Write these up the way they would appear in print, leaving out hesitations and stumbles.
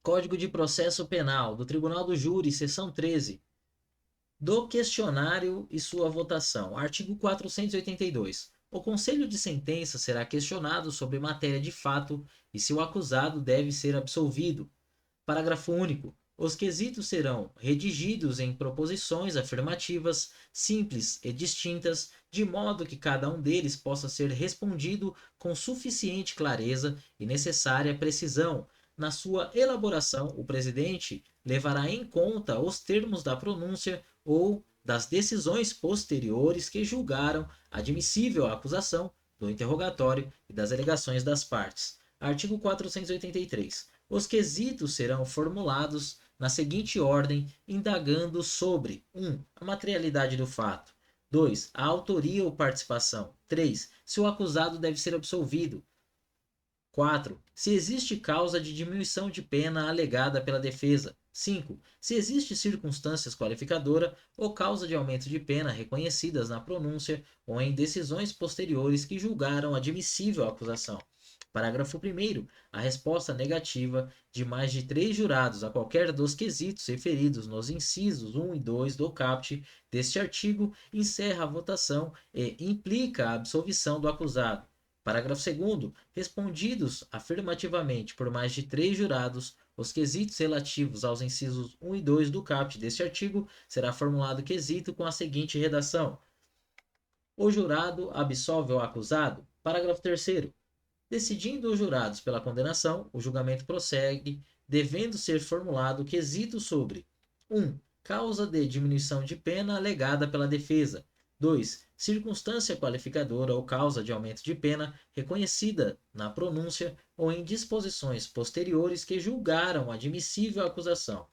Código de Processo Penal do Tribunal do Júri, seção 13, do questionário e sua votação. Artigo 482. O conselho de sentença será questionado sobre matéria de fato e se o acusado deve ser absolvido. Parágrafo único. Os quesitos serão redigidos em proposições afirmativas, simples e distintas, de modo que cada um deles possa ser respondido com suficiente clareza e necessária precisão. Na sua elaboração, o presidente levará em conta os termos da pronúncia ou das decisões posteriores que julgaram admissível a acusação, do interrogatório e das alegações das partes. Artigo 483. Os quesitos serão formulados na seguinte ordem, indagando sobre 1. A materialidade do fato. 2. A autoria ou participação. 3. Se o acusado deve ser absolvido. 4. Se existe causa de diminuição de pena alegada pela defesa. 5. Se existe circunstâncias qualificadora ou causa de aumento de pena reconhecidas na pronúncia ou em decisões posteriores que julgaram admissível a acusação. Parágrafo 1º. A resposta negativa de mais de 3 jurados a qualquer dos quesitos referidos nos incisos 1 e 2 do caput deste artigo encerra a votação e implica a absolvição do acusado. Parágrafo 2º. Respondidos afirmativamente por mais de 3 jurados, os quesitos relativos aos incisos 1 e 2 do caput deste artigo, será formulado quesito com a seguinte redação: o jurado absolve o acusado. Parágrafo 3º. Decidindo os jurados pela condenação, o julgamento prossegue, devendo ser formulado quesito sobre 1. Causa de diminuição de pena alegada pela defesa. 2. Circunstância qualificadora ou causa de aumento de pena reconhecida na pronúncia ou em disposições posteriores que julgaram admissível a acusação.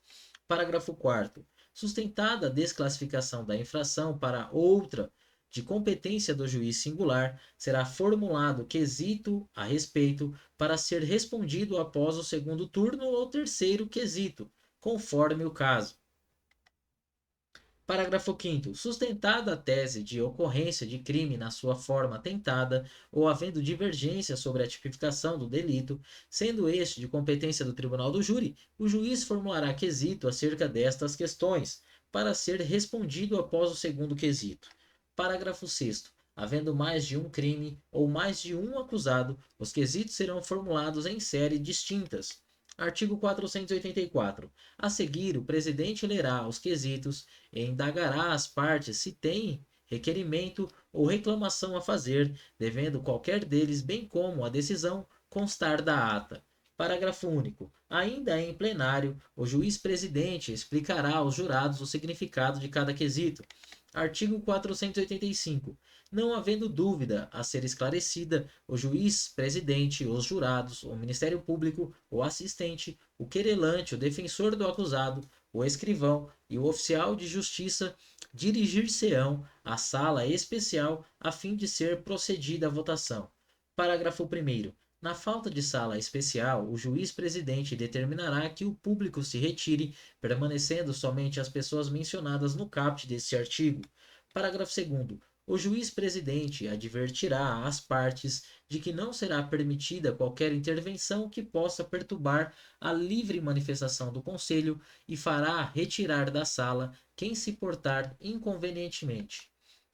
Parágrafo 4º. Sustentada a desclassificação da infração para outra de competência do juiz singular, será formulado quesito a respeito para ser respondido após o segundo turno ou terceiro quesito, conforme o caso. Parágrafo 5º. Sustentada a tese de ocorrência de crime na sua forma tentada ou havendo divergência sobre a tipificação do delito, sendo este de competência do tribunal do júri, o juiz formulará quesito acerca destas questões, para ser respondido após o segundo quesito. Parágrafo 6º. Havendo mais de um crime ou mais de um acusado, os quesitos serão formulados em série distintas. Artigo 484. A seguir, o presidente lerá os quesitos e indagará as partes se têm requerimento ou reclamação a fazer, devendo qualquer deles, bem como a decisão, constar da ata. Parágrafo único. Ainda em plenário, o juiz-presidente explicará aos jurados o significado de cada quesito. Artigo 485. Não havendo dúvida a ser esclarecida, o juiz, presidente, os jurados, o Ministério Público, o assistente, o querelante, o defensor do acusado, o escrivão e o oficial de justiça dirigir-se-ão à sala especial a fim de ser procedida a votação. Parágrafo 1º. Na falta de sala especial, o juiz-presidente determinará que o público se retire, permanecendo somente as pessoas mencionadas no caput deste artigo. Parágrafo 2º. O juiz-presidente advertirá as partes de que não será permitida qualquer intervenção que possa perturbar a livre manifestação do Conselho e fará retirar da sala quem se portar inconvenientemente.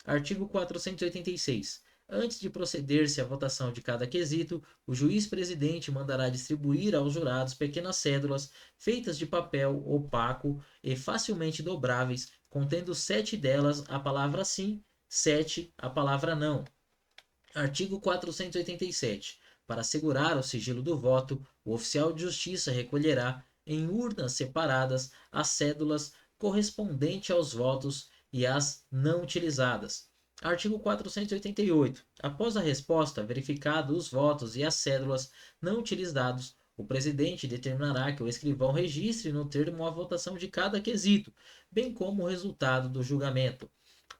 Artigo 486. Antes de proceder-se à votação de cada quesito, o juiz-presidente mandará distribuir aos jurados pequenas cédulas feitas de papel opaco e facilmente dobráveis, contendo 7 delas a palavra sim, 7 a palavra não. Artigo 487. Para assegurar o sigilo do voto, o oficial de justiça recolherá, em urnas separadas, as cédulas correspondentes aos votos e as não utilizadas. Artigo 488. Após a resposta, verificados os votos e as cédulas não utilizados, o presidente determinará que o escrivão registre no termo a votação de cada quesito, bem como o resultado do julgamento.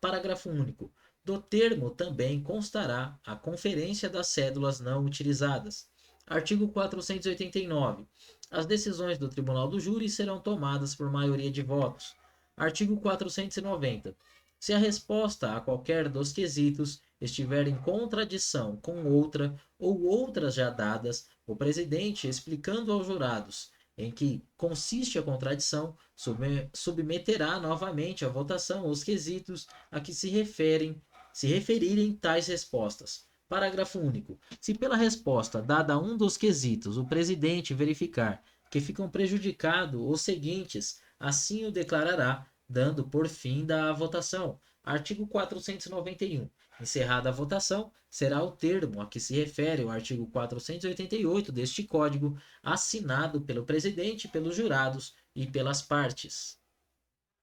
Parágrafo único. Do termo também constará a conferência das cédulas não utilizadas. Artigo 489. As decisões do Tribunal do Júri serão tomadas por maioria de votos. Artigo 490. Se a resposta a qualquer dos quesitos estiver em contradição com outra ou outras já dadas, o presidente, explicando aos jurados em que consiste a contradição, submeterá novamente à votação os quesitos a que se referirem tais respostas. Parágrafo único. Se pela resposta dada a um dos quesitos o presidente verificar que ficam prejudicados os seguintes, assim o declarará, dando por fim da votação. Artigo 491. Encerrada a votação, será o termo a que se refere o artigo 488 deste Código assinado pelo presidente, pelos jurados e pelas partes.